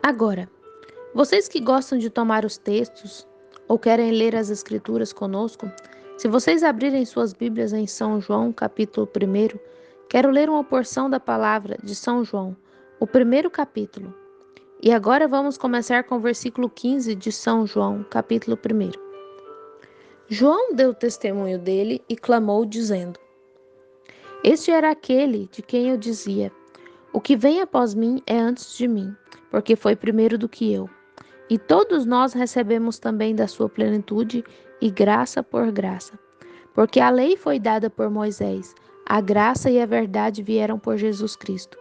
Agora, vocês que gostam de tomar os textos ou querem ler as Escrituras conosco, se vocês abrirem suas Bíblias em São João, capítulo 1, quero ler uma porção da palavra de São João, o primeiro capítulo. E agora vamos começar com o versículo 15 de São João, capítulo 1. João deu testemunho dele e clamou, dizendo: Este era aquele de quem eu dizia: O que vem após mim é antes de mim, porque foi primeiro do que eu. E todos nós recebemos também da sua plenitude e graça por graça. Porque a lei foi dada por Moisés, a graça e a verdade vieram por Jesus Cristo.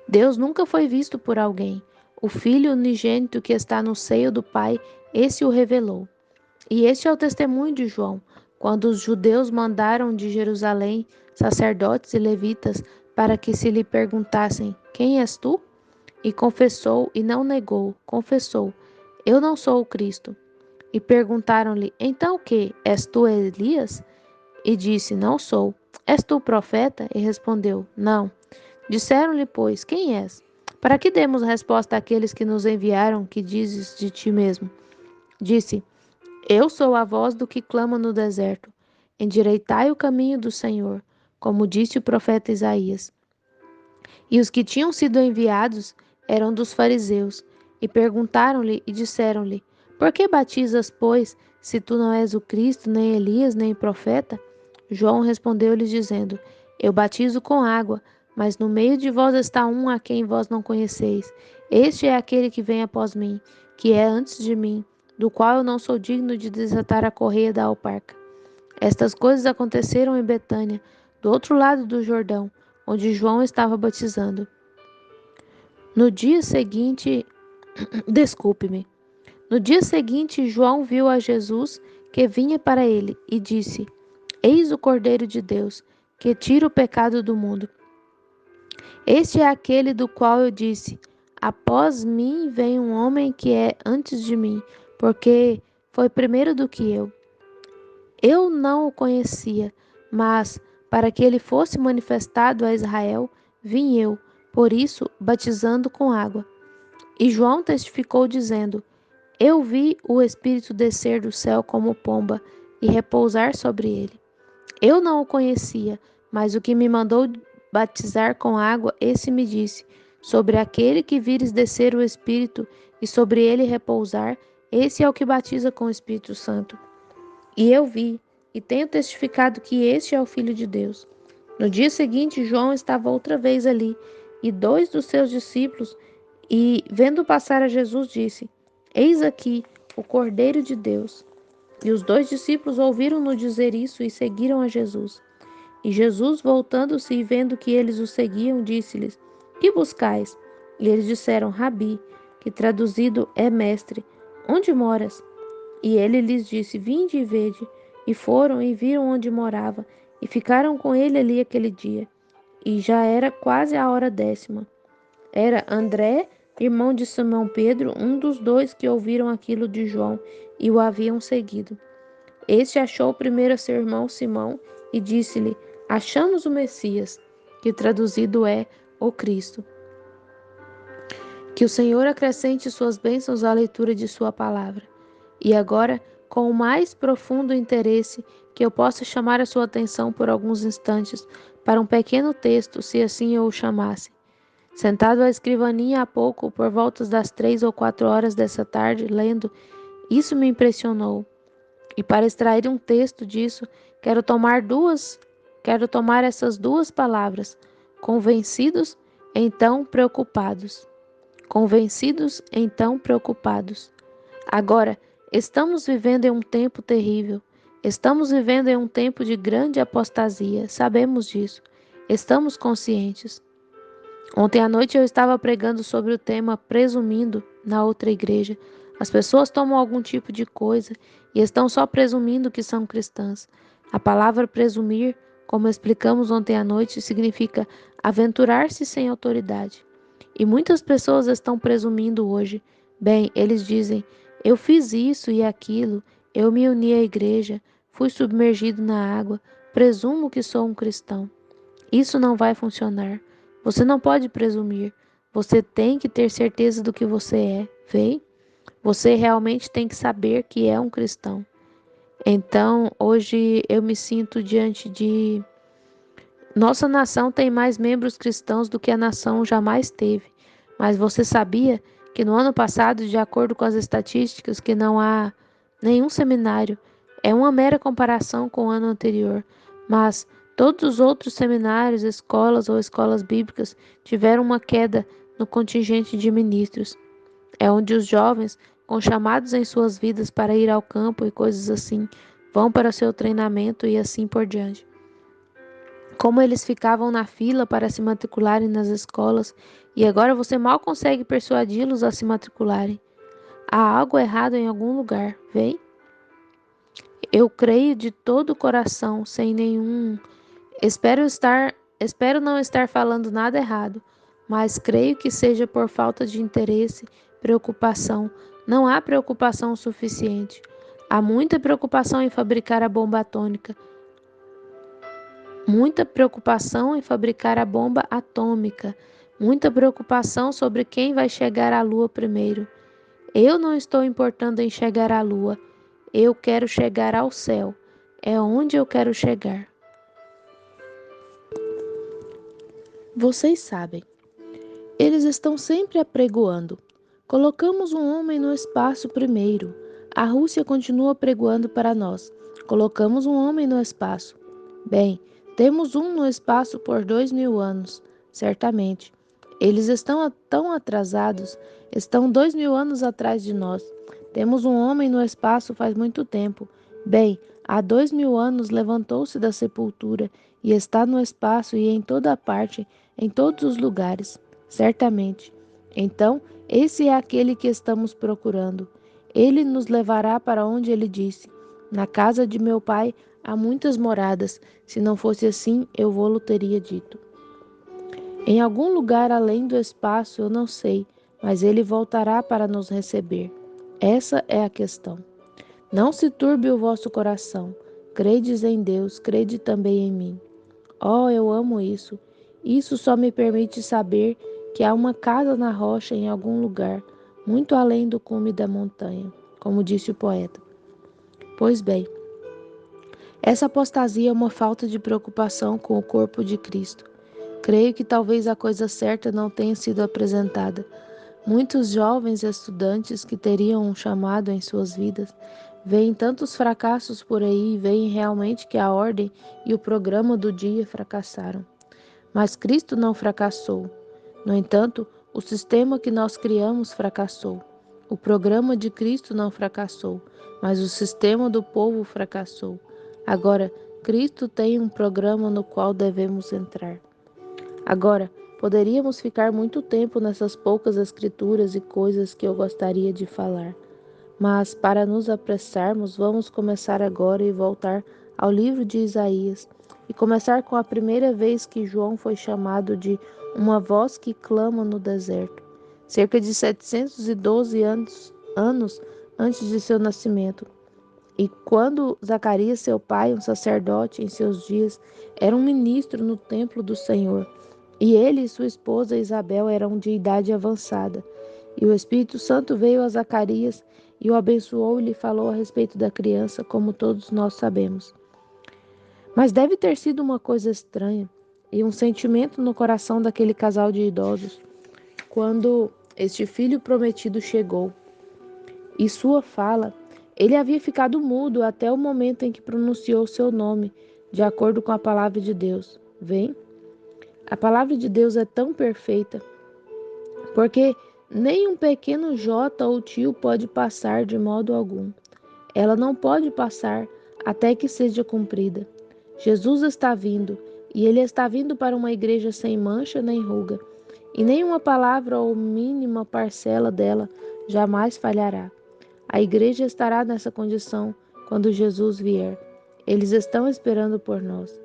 Deus nunca foi visto por alguém. O Filho unigênito que está no seio do Pai, esse o revelou. E este é o testemunho de João, quando os judeus mandaram de Jerusalém sacerdotes e levitas para que se lhe perguntassem: Quem és tu? E confessou e não negou, confessou: Eu não sou o Cristo. E perguntaram-lhe: Então que? És tu Elias? E disse: Não sou. És tu o profeta? E respondeu: Não. Disseram-lhe, pois: Quem és? Para que demos resposta àqueles que nos enviaram, que dizes de ti mesmo? Disse: Eu sou a voz do que clama no deserto. Endireitai o caminho do Senhor, como disse o profeta Isaías. E os que tinham sido enviados eram dos fariseus, e perguntaram-lhe e disseram-lhe: Por que batizas, pois, se tu não és o Cristo, nem Elias, nem profeta? João respondeu-lhes dizendo: Eu batizo com água, mas no meio de vós está um a quem vós não conheceis. Este é aquele que vem após mim, que é antes de mim, do qual eu não sou digno de desatar a correia da alparca. Estas coisas aconteceram em Betânia, do outro lado do Jordão, onde João estava batizando. No dia seguinte, desculpe-me. No dia seguinte, João viu a Jesus que vinha para ele e disse: Eis o Cordeiro de Deus, que tira o pecado do mundo. Este é aquele do qual eu disse: Após mim vem um homem que é antes de mim, porque foi primeiro do que eu. Eu não o conhecia, mas para que ele fosse manifestado a Israel, vim eu, por isso, batizando com água. E João testificou, dizendo: Eu vi o Espírito descer do céu como pomba e repousar sobre ele. Eu não o conhecia, mas o que me mandou batizar com água, esse me disse: Sobre aquele que vires descer o Espírito e sobre ele repousar, esse é o que batiza com o Espírito Santo. E eu vi, e tenho testificado que este é o Filho de Deus. No dia seguinte, João estava outra vez ali, e dois dos seus discípulos, e, vendo passar a Jesus, disse: Eis aqui o Cordeiro de Deus. E os dois discípulos ouviram-no dizer isso e seguiram a Jesus. E Jesus, voltando-se e vendo que eles o seguiam, disse-lhes: Que buscais? E eles disseram: Rabi, que traduzido é mestre, onde moras? E ele lhes disse: Vinde e vede. E foram e viram onde morava, e ficaram com ele ali aquele dia. E já era quase a hora 10ª. Era André, irmão de Simão Pedro, um dos dois que ouviram aquilo de João e o haviam seguido. Este achou primeiro seu irmão Simão e disse-lhe: Achamos o Messias, que traduzido é o Cristo. Que o Senhor acrescente suas bênçãos à leitura de sua palavra. E agora, com o mais profundo interesse, que eu possa chamar a sua atenção por alguns instantes para um pequeno texto, se assim eu o chamasse. Sentado à escrivaninha há pouco, por voltas das 3 ou 4 horas dessa tarde, lendo, isso me impressionou. E para extrair um texto disso, quero tomar essas duas palavras: convencidos, então preocupados. Convencidos, então preocupados. Agora, estamos vivendo em um tempo terrível. Estamos vivendo em um tempo de grande apostasia. Sabemos disso. Estamos conscientes. Ontem à noite eu estava pregando sobre o tema presumindo na outra igreja. As pessoas tomam algum tipo de coisa e estão só presumindo que são cristãs. A palavra presumir, como explicamos ontem à noite, significa aventurar-se sem autoridade. E muitas pessoas estão presumindo hoje. Bem, eles dizem: Eu fiz isso e aquilo, eu me uni à igreja, fui submergido na água, presumo que sou um cristão. Isso não vai funcionar. Você não pode presumir. Você tem que ter certeza do que você é, vem? Você realmente tem que saber que é um cristão. Então, hoje eu me sinto diante de... Nossa nação tem mais membros cristãos do que a nação jamais teve. Mas você sabia que no ano passado, de acordo com as estatísticas, que não há nenhum seminário, é uma mera comparação com o ano anterior, mas todos os outros seminários, escolas ou escolas bíblicas tiveram uma queda no contingente de ministros. É onde os jovens, com chamados em suas vidas para ir ao campo e coisas assim, vão para seu treinamento e assim por diante. Como eles ficavam na fila para se matricularem nas escolas e agora você mal consegue persuadi-los a se matricularem. Há algo errado em algum lugar, vem? Eu creio de todo o coração, sem nenhum... Espero não estar falando nada errado, mas creio que seja por falta de interesse, preocupação. Não há preocupação suficiente. Há muita preocupação em fabricar a bomba atômica, muita preocupação em fabricar a bomba atômica, muita preocupação sobre quem vai chegar à Lua primeiro. Eu não estou importando em chegar à Lua, eu quero chegar ao céu. É onde eu quero chegar. Vocês sabem, eles estão sempre apregoando. Colocamos um homem no espaço primeiro. A Rússia continua apregoando para nós. Colocamos um homem no espaço. Bem, temos um no espaço por 2000 anos, certamente. Eles estão tão atrasados, estão 2000 anos atrás de nós. Temos um homem no espaço faz muito tempo. Bem, há 2000 anos levantou-se da sepultura e está no espaço e em toda parte, em todos os lugares, certamente. Então, esse é aquele que estamos procurando. Ele nos levará para onde ele disse: na casa de meu pai há muitas moradas. Se não fosse assim, eu vou-lo teria dito. Em algum lugar além do espaço, eu não sei, mas ele voltará para nos receber. Essa é a questão. Não se turbe o vosso coração. Credes em Deus, crede também em mim. Oh, eu amo isso. Isso só me permite saber que há uma casa na rocha em algum lugar, muito além do cume da montanha, como disse o poeta. Pois bem, essa apostasia é uma falta de preocupação com o corpo de Cristo. Creio que talvez a coisa certa não tenha sido apresentada. Muitos jovens estudantes que teriam um chamado em suas vidas veem tantos fracassos por aí e veem realmente que a ordem e o programa do dia fracassaram. Mas Cristo não fracassou. No entanto, o sistema que nós criamos fracassou. O programa de Cristo não fracassou, mas o sistema do povo fracassou. Agora, Cristo tem um programa no qual devemos entrar. Agora, poderíamos ficar muito tempo nessas poucas escrituras e coisas que eu gostaria de falar. Mas, para nos apressarmos, vamos começar agora e voltar ao livro de Isaías e começar com a primeira vez que João foi chamado de uma voz que clama no deserto, cerca de 712 anos antes de seu nascimento. E quando Zacarias, seu pai, um sacerdote em seus dias, era um ministro no templo do Senhor, e ele e sua esposa Isabel eram de idade avançada. E o Espírito Santo veio a Zacarias e o abençoou e lhe falou a respeito da criança, como todos nós sabemos. Mas deve ter sido uma coisa estranha e um sentimento no coração daquele casal de idosos quando este filho prometido chegou. E sua fala, ele havia ficado mudo até o momento em que pronunciou seu nome, de acordo com a palavra de Deus. Vem? A palavra de Deus é tão perfeita, porque nem um pequeno jota ou tio pode passar de modo algum. Ela não pode passar até que seja cumprida. Jesus está vindo, e ele está vindo para uma igreja sem mancha nem ruga, e nenhuma palavra ou mínima parcela dela jamais falhará. A igreja estará nessa condição quando Jesus vier. Eles estão esperando por nós.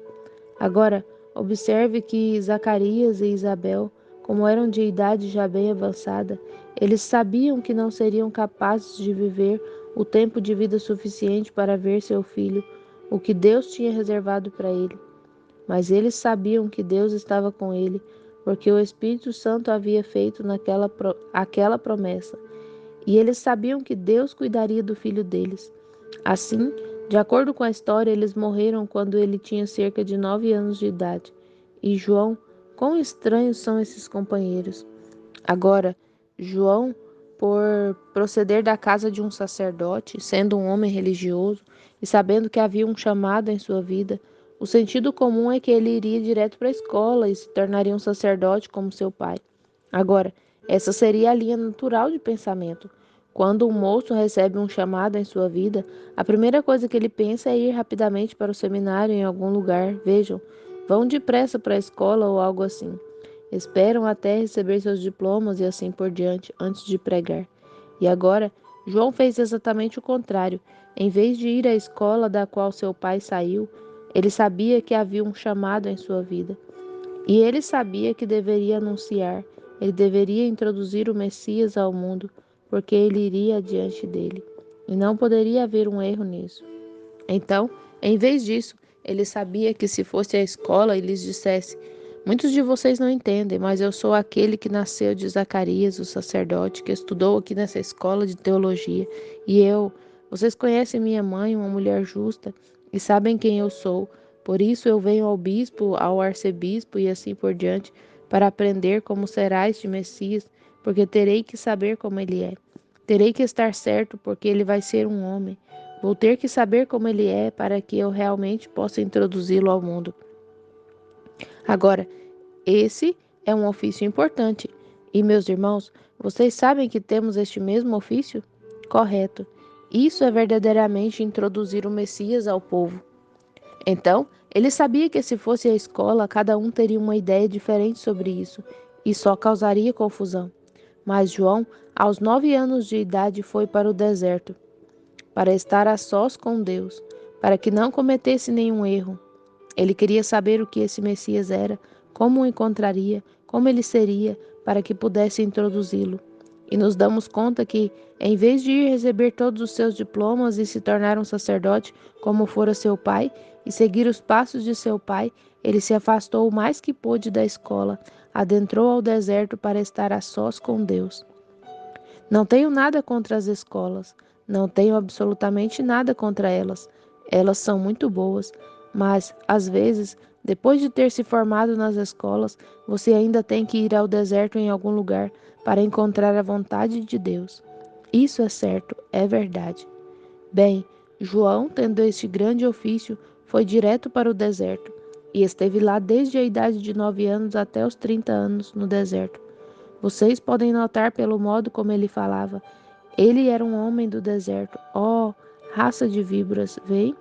Agora, observe que Zacarias e Isabel, como eram de idade já bem avançada, eles sabiam que não seriam capazes de viver o tempo de vida suficiente para ver seu filho, o que Deus tinha reservado para ele. Mas eles sabiam que Deus estava com ele, porque o Espírito Santo havia feito aquela promessa, e eles sabiam que Deus cuidaria do filho deles. Assim, de acordo com a história, eles morreram quando ele tinha cerca de 9 anos de idade. E João, quão estranhos são esses companheiros! Agora, João, por proceder da casa de um sacerdote, sendo um homem religioso e sabendo que havia um chamado em sua vida, o sentido comum é que ele iria direto para a escola e se tornaria um sacerdote como seu pai. Agora, essa seria a linha natural de pensamento. Quando um moço recebe um chamado em sua vida, a primeira coisa que ele pensa é ir rapidamente para o seminário em algum lugar. Vejam, vão depressa para a escola ou algo assim. Esperam até receber seus diplomas e assim por diante, antes de pregar. E agora, João fez exatamente o contrário. Em vez de ir à escola da qual seu pai saiu, ele sabia que havia um chamado em sua vida. E ele sabia que deveria anunciar, ele deveria introduzir o Messias ao mundo, porque ele iria adiante dele. E não poderia haver um erro nisso. Então, em vez disso, ele sabia que se fosse à escola e lhes dissesse: muitos de vocês não entendem, mas eu sou aquele que nasceu de Zacarias, o sacerdote, que estudou aqui nessa escola de teologia. Vocês conhecem minha mãe, uma mulher justa, e sabem quem eu sou. Por isso eu venho ao bispo, ao arcebispo e assim por diante, para aprender como será este Messias, porque terei que saber como ele é. Terei que estar certo, porque ele vai ser um homem. Vou ter que saber como ele é para que eu realmente possa introduzi-lo ao mundo. Agora, esse é um ofício importante. E, meus irmãos, vocês sabem que temos este mesmo ofício? Correto. Isso é verdadeiramente introduzir o Messias ao povo. Então, ele sabia que se fosse à escola, cada um teria uma ideia diferente sobre isso, e só causaria confusão. Mas João, aos 9 anos de idade, foi para o deserto, para estar a sós com Deus, para que não cometesse nenhum erro. Ele queria saber o que esse Messias era, como o encontraria, como ele seria, para que pudesse introduzi-lo. E nos damos conta que, em vez de ir receber todos os seus diplomas e se tornar um sacerdote, como fora seu pai, e seguir os passos de seu pai, ele se afastou o mais que pôde da escola, adentrou ao deserto para estar a sós com Deus. Não tenho nada contra as escolas, não tenho absolutamente nada contra elas. Elas são muito boas, mas, às vezes, depois de ter se formado nas escolas, você ainda tem que ir ao deserto em algum lugar para encontrar a vontade de Deus. Isso é certo, é verdade. Bem, João, tendo este grande ofício, foi direto para o deserto e esteve lá desde a idade de 9 anos até os 30 anos no deserto. Vocês podem notar pelo modo como ele falava. Ele era um homem do deserto. Oh, raça de víboras, vem.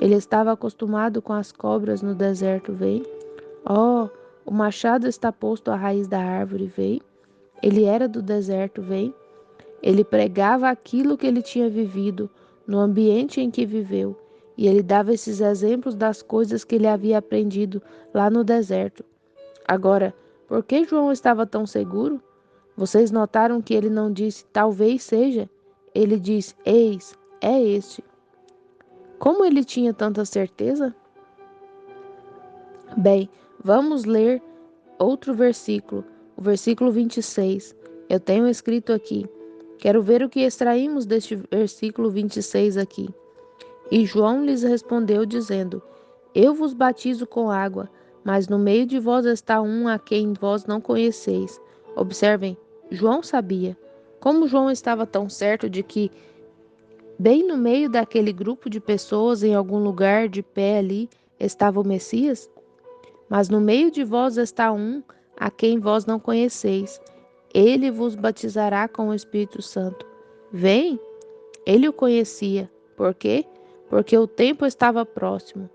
Ele estava acostumado com as cobras no deserto, vem. Oh, o machado está posto à raiz da árvore, vem. Ele era do deserto, vem. Ele pregava aquilo que ele tinha vivido, no ambiente em que viveu, e ele dava esses exemplos das coisas que ele havia aprendido lá no deserto. Agora, por que João estava tão seguro? Vocês notaram que ele não disse talvez seja? Ele diz: eis, é este. Como ele tinha tanta certeza? Bem, vamos ler outro versículo, o versículo 26. Eu tenho escrito aqui. Quero ver o que extraímos deste versículo 26 aqui. E João lhes respondeu, dizendo: eu vos batizo com água, mas no meio de vós está um a quem vós não conheceis. Observem, João sabia. Como João estava tão certo de que, bem no meio daquele grupo de pessoas, em algum lugar de pé ali, estava o Messias? Mas no meio de vós está um a quem vós não conheceis. Ele vos batizará com o Espírito Santo. Vem? Ele o conhecia. Por quê? Porque o tempo estava próximo.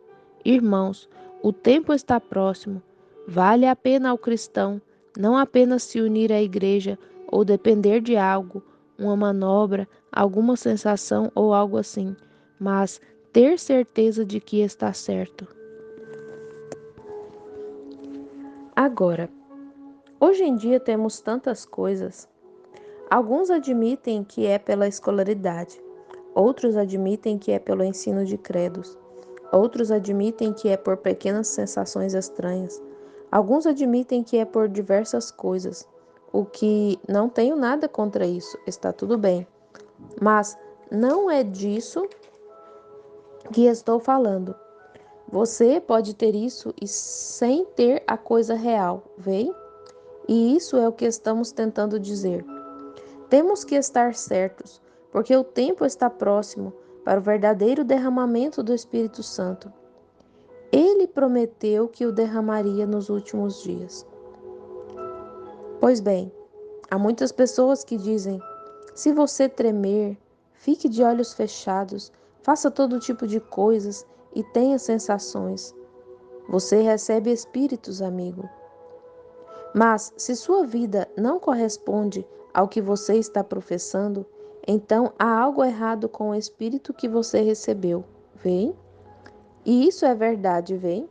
Irmãos, o tempo está próximo. Vale a pena ao cristão não apenas se unir à igreja ou depender de algo, uma manobra, alguma sensação ou algo assim, mas ter certeza de que está certo. Agora, hoje em dia temos tantas coisas. Alguns admitem que é pela escolaridade, outros admitem que é pelo ensino de credos, outros admitem que é por pequenas sensações estranhas. Alguns admitem que é por diversas coisas, o que não tenho nada contra isso, está tudo bem. Mas não é disso que estou falando. Você pode ter isso e sem ter a coisa real, vê? E isso é o que estamos tentando dizer. Temos que estar certos, porque o tempo está próximo para o verdadeiro derramamento do Espírito Santo. Ele prometeu que o derramaria nos últimos dias. Pois bem, há muitas pessoas que dizem: se você tremer, fique de olhos fechados, faça todo tipo de coisas e tenha sensações. Você recebe espíritos, amigo. Mas se sua vida não corresponde ao que você está professando, então há algo errado com o espírito que você recebeu. Vem? E isso é verdade, vem?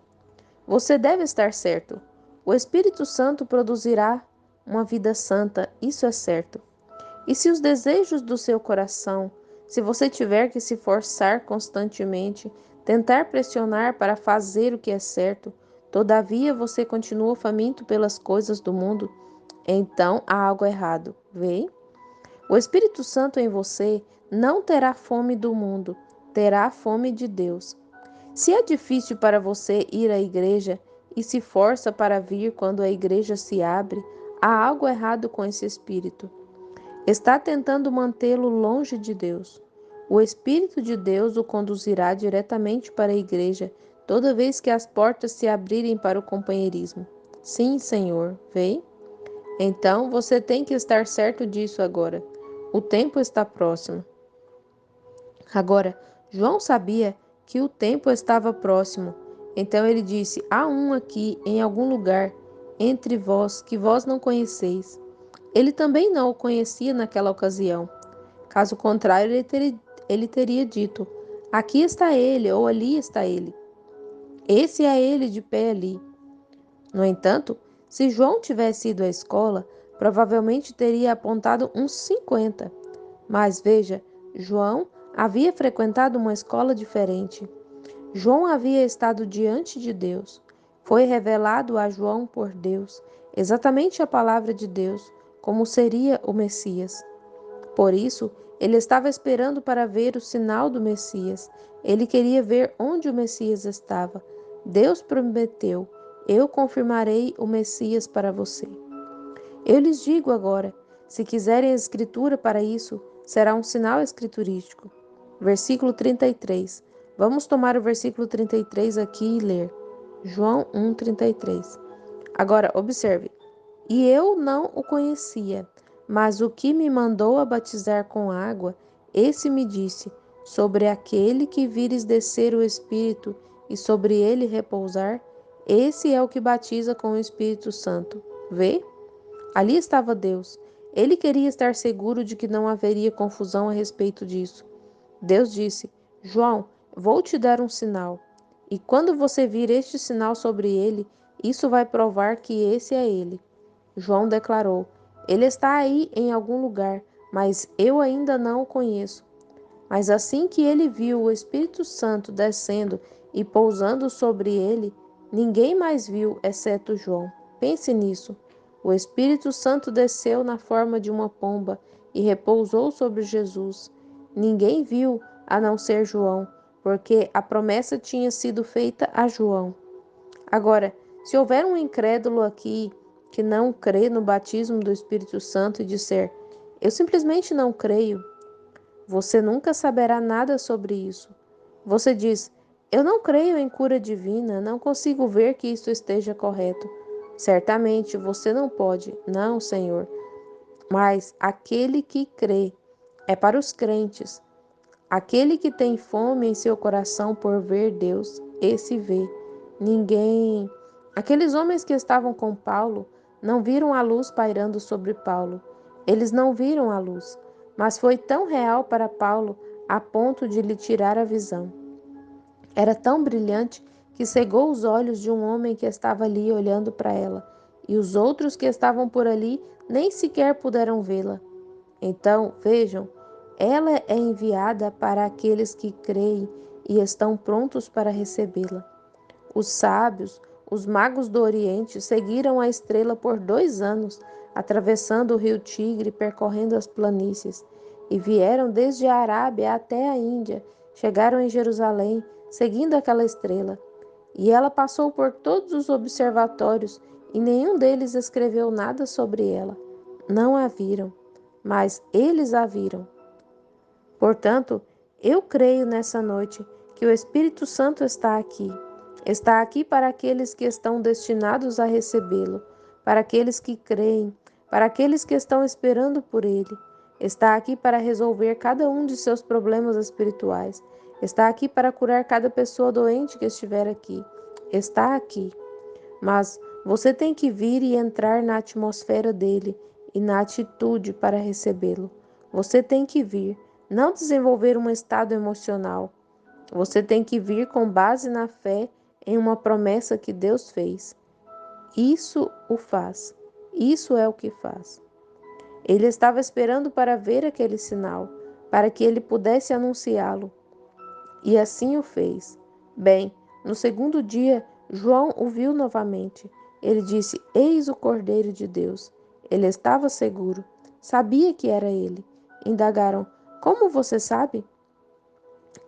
Você deve estar certo. O Espírito Santo produzirá uma vida santa, isso é certo. E se os desejos do seu coração, se você tiver que se forçar constantemente, tentar pressionar para fazer o que é certo, todavia você continua faminto pelas coisas do mundo, então há algo errado, vê? O Espírito Santo em você não terá fome do mundo, terá fome de Deus. Se é difícil para você ir à igreja e se força para vir quando a igreja se abre, há algo errado com esse espírito. Está tentando mantê-lo longe de Deus. O Espírito de Deus o conduzirá diretamente para a igreja toda vez que as portas se abrirem para o companheirismo. Sim, Senhor, vê? Então você tem que estar certo disso agora. O tempo está próximo. Agora, João sabia que o tempo estava próximo. Então ele disse: há um aqui em algum lugar entre vós que vós não conheceis. Ele também não o conhecia naquela ocasião. Caso contrário, ele teria dito: aqui está ele, ou ali está ele. Esse é ele de pé ali. No entanto, se João tivesse ido à escola, provavelmente teria apontado uns 50. Mas veja, João havia frequentado uma escola diferente. João havia estado diante de Deus. Foi revelado a João por Deus, exatamente a palavra de Deus, como seria o Messias. Por isso, ele estava esperando para ver o sinal do Messias. Ele queria ver onde o Messias estava. Deus prometeu: eu confirmarei o Messias para você. Eu lhes digo agora: se quiserem a escritura para isso, será um sinal escriturístico. Versículo 33. Vamos tomar o versículo 33 aqui e ler. João 1:33. Agora, observe. E eu não o conhecia, mas o que me mandou a batizar com água, esse me disse: sobre aquele que vires descer o Espírito e sobre ele repousar, esse é o que batiza com o Espírito Santo. Vê? Ali estava Deus. Ele queria estar seguro de que não haveria confusão a respeito disso. Deus disse: João, vou te dar um sinal. E quando você vir este sinal sobre ele, isso vai provar que esse é ele. João declarou: ele está aí em algum lugar, mas eu ainda não o conheço. Mas assim que ele viu o Espírito Santo descendo e pousando sobre ele, ninguém mais viu, exceto João. Pense nisso. O Espírito Santo desceu na forma de uma pomba e repousou sobre Jesus. Ninguém viu, a não ser João, porque a promessa tinha sido feita a João. Agora, se houver um incrédulo aqui que não crê no batismo do Espírito Santo e disser: eu simplesmente não creio, você nunca saberá nada sobre isso. Você diz: eu não creio em cura divina, não consigo ver que isso esteja correto. Certamente você não pode, não, Senhor. Mas aquele que crê é para os crentes. Aquele que tem fome em seu coração por ver Deus, esse vê. Ninguém. Aqueles homens que estavam com Paulo não viram a luz pairando sobre Paulo. Eles não viram a luz, mas foi tão real para Paulo a ponto de lhe tirar a visão. Era tão brilhante que cegou os olhos de um homem que estava ali olhando para ela, e os outros que estavam por ali nem sequer puderam vê-la. Então, vejam, ela é enviada para aqueles que creem e estão prontos para recebê-la. Os sábios, Os magos do Oriente seguiram a estrela por 2 anos, atravessando o rio Tigre, percorrendo as planícies, e vieram desde a Arábia até a Índia. Chegaram em Jerusalém, seguindo aquela estrela. E ela passou por todos os observatórios, e nenhum deles escreveu nada sobre ela. Não a viram, mas eles a viram. Portanto, eu creio nessa noite que o Espírito Santo está aqui. Está aqui para aqueles que estão destinados a recebê-lo, para aqueles que creem, para aqueles que estão esperando por ele. Está aqui para resolver cada um de seus problemas espirituais. Está aqui para curar cada pessoa doente que estiver aqui. Está aqui. Mas você tem que vir e entrar na atmosfera dele e na atitude para recebê-lo. Você tem que vir, não desenvolver um estado emocional. Você tem que vir com base na fé em uma promessa que Deus fez. Isso o faz. Isso é o que faz. Ele estava esperando para ver aquele sinal, para que ele pudesse anunciá-lo. E assim o fez. Bem, no segundo dia, João o viu novamente. Ele disse: Eis o Cordeiro de Deus. Ele estava seguro. Sabia que era ele. Indagaram: Como você sabe?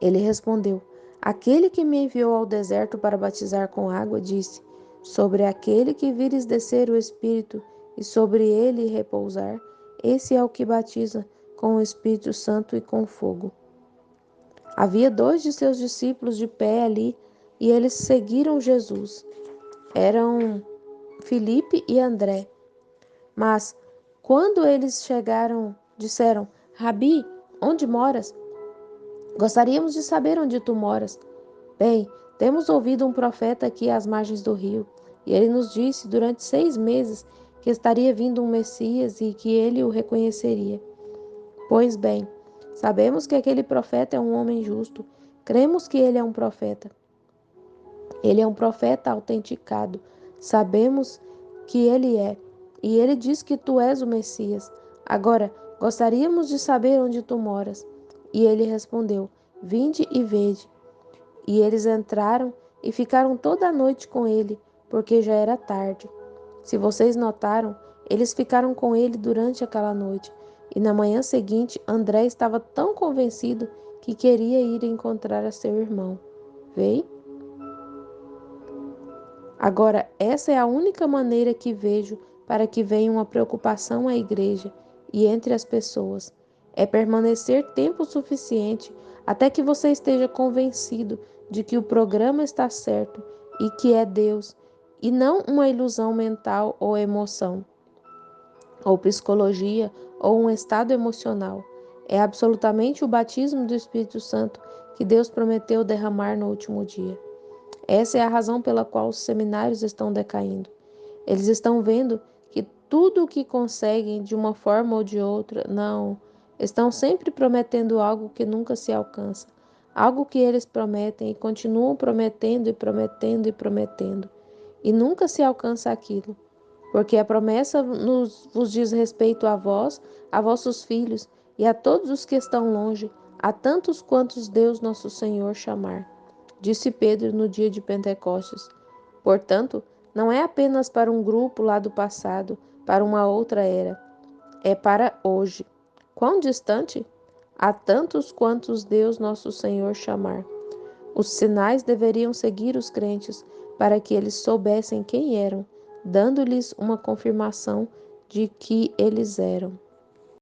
Ele respondeu: Aquele que me enviou ao deserto para batizar com água disse: Sobre aquele que vires descer o Espírito e sobre ele repousar, esse é o que batiza com o Espírito Santo e com fogo. Havia 2 de seus discípulos de pé ali e eles seguiram Jesus. Eram Filipe e André. Mas, quando eles chegaram, disseram: Rabi, onde moras? Gostaríamos de saber onde tu moras. Bem, temos ouvido um profeta aqui às margens do rio, e ele nos disse durante 6 meses que estaria vindo um Messias e que ele o reconheceria. Pois bem, sabemos que aquele profeta é um homem justo. Cremos que ele é um profeta. Ele é um profeta autenticado. Sabemos que ele é. E ele diz que tu és o Messias. Agora, gostaríamos de saber onde tu moras. E ele respondeu: Vinde e vede. E eles entraram e ficaram toda a noite com ele, porque já era tarde. Se vocês notaram, eles ficaram com ele durante aquela noite. E na manhã seguinte, André estava tão convencido que queria ir encontrar a seu irmão. Vê? Agora, essa é a única maneira que vejo para que venha uma preocupação à igreja e entre as pessoas. É permanecer tempo suficiente até que você esteja convencido de que o programa está certo e que é Deus, e não uma ilusão mental ou emoção, ou psicologia, ou um estado emocional. É absolutamente o batismo do Espírito Santo que Deus prometeu derramar no último dia. Essa é a razão pela qual os seminários estão decaindo. Eles estão vendo que tudo o que conseguem de uma forma ou de outra, não. Estão sempre prometendo algo que nunca se alcança. Algo que eles prometem e continuam prometendo e prometendo e prometendo. E nunca se alcança aquilo. Porque a promessa vos diz respeito a vós, a vossos filhos e a todos os que estão longe, a tantos quantos Deus nosso Senhor chamar. Disse Pedro no dia de Pentecostes. Portanto, não é apenas para um grupo lá do passado, para uma outra era. É para hoje. Quão distante? A tantos quantos Deus nosso Senhor chamar. Os sinais deveriam seguir os crentes para que eles soubessem quem eram, dando-lhes uma confirmação de que eles eram.